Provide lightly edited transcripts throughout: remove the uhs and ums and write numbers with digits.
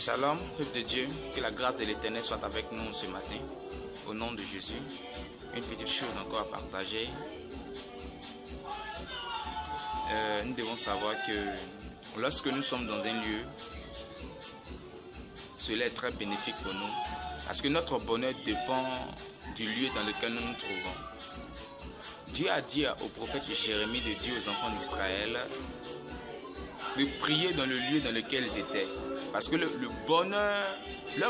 Shalom, peuple de Dieu, que la grâce de l'Éternel soit avec nous ce matin, au nom de Jésus. Une petite chose encore à partager. Nous devons savoir que lorsque nous sommes dans un lieu, cela est très bénéfique pour nous, parce que notre bonheur dépend du lieu dans lequel nous nous trouvons. Dieu a dit au prophète Jérémie de dire aux enfants d'Israël de prier dans le lieu dans lequel ils étaient. Parce que leur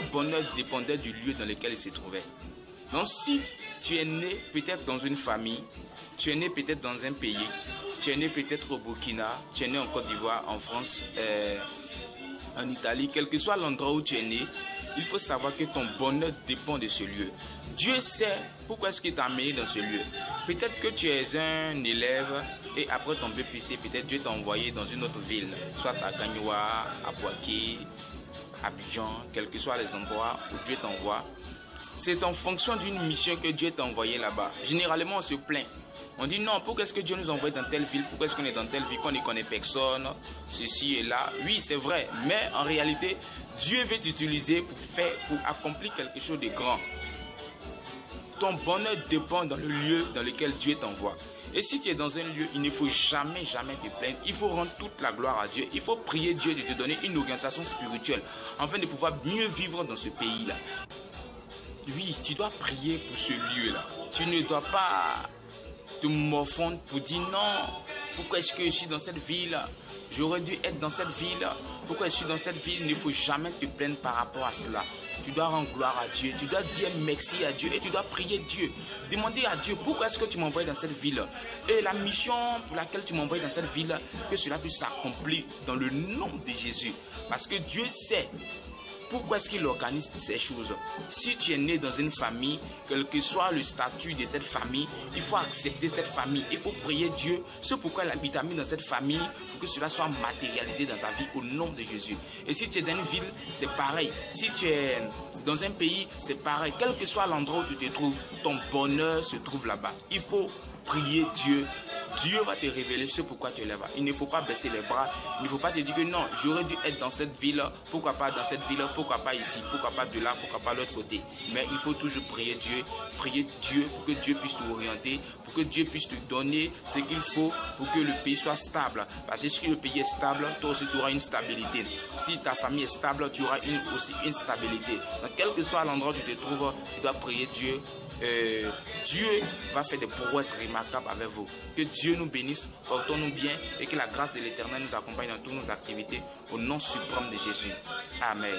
bonheur dépendait du lieu dans lequel ils se trouvaient. Donc si tu es né peut-être dans une famille, tu es né peut-être dans un pays, tu es né peut-être au Burkina, tu es né en Côte d'Ivoire, en France, en Italie, quel que soit l'endroit où tu es né, il faut savoir que ton bonheur dépend de ce lieu. Dieu sait pourquoi est-ce qu'il t'a amené dans ce lieu. Peut-être que tu es un élève et après ton BPC, peut-être Dieu t'a envoyé dans une autre ville, soit à Gagnoua, à Boaké, à Abidjan, quels que soient les endroits où Dieu t'envoie. C'est en fonction d'une mission que Dieu t'a envoyé là-bas. Généralement, on se plaint. On dit non, pourquoi est-ce que Dieu nous envoie dans telle ville? Pourquoi est-ce qu'on est dans telle ville qu'on ne connaît personne? Ceci et là. Oui, c'est vrai. Mais en réalité, Dieu veut t'utiliser pour accomplir quelque chose de grand. Ton bonheur dépend dans le lieu dans lequel Dieu t'envoie. Et si tu es dans un lieu, il ne faut jamais te plaindre. Il faut rendre toute la gloire à Dieu. Il faut prier Dieu de te donner une orientation spirituelle afin de pouvoir mieux vivre dans ce pays-là. Oui, tu dois prier pour ce lieu-là. Tu ne dois pas te morfondre pour dire non. Pourquoi est-ce que je suis dans cette ville? J'aurais dû être dans cette ville. Pourquoi je suis dans cette ville? Il ne faut jamais te plaindre par rapport à cela. Tu dois rendre gloire à Dieu. Tu dois dire merci à Dieu et tu dois prier Dieu. Demander à Dieu pourquoi est-ce que tu m'envoies dans cette ville. Et la mission pour laquelle tu m'envoies dans cette ville, que cela puisse s'accomplir dans le nom de Jésus. Parce que Dieu sait pourquoi est-ce qu'il organise ces choses. Si tu es né dans une famille, quel que soit le statut de cette famille, il faut accepter cette famille. Il faut prier Dieu. C'est pourquoi il t'a mis dans cette famille, pour que cela soit matérialisé dans ta vie au nom de Jésus. Et si tu es dans une ville, c'est pareil. Si tu es dans un pays, c'est pareil. Quel que soit l'endroit où tu te trouves, ton bonheur se trouve là-bas. Il faut prier Dieu. Dieu va te révéler ce pourquoi tu es là-bas. Il ne faut pas baisser les bras. Il ne faut pas te dire que non, j'aurais dû être dans cette ville. Pourquoi pas dans cette ville? Pourquoi pas ici? Pourquoi pas de là? Pourquoi pas de l'autre côté? Mais il faut toujours prier Dieu pour que Dieu puisse t'orienter, pour que Dieu puisse te donner ce qu'il faut pour que le pays soit stable. Parce que si le pays est stable, toi aussi tu auras une stabilité. Si ta famille est stable, tu auras aussi une stabilité. Donc quel que soit l'endroit où tu te trouves, tu dois prier Dieu. Dieu va faire des prouesses remarquables avec vous. Que Dieu nous bénisse, portons-nous bien et que la grâce de l'Éternel nous accompagne dans toutes nos activités au nom suprême de Jésus. Amen.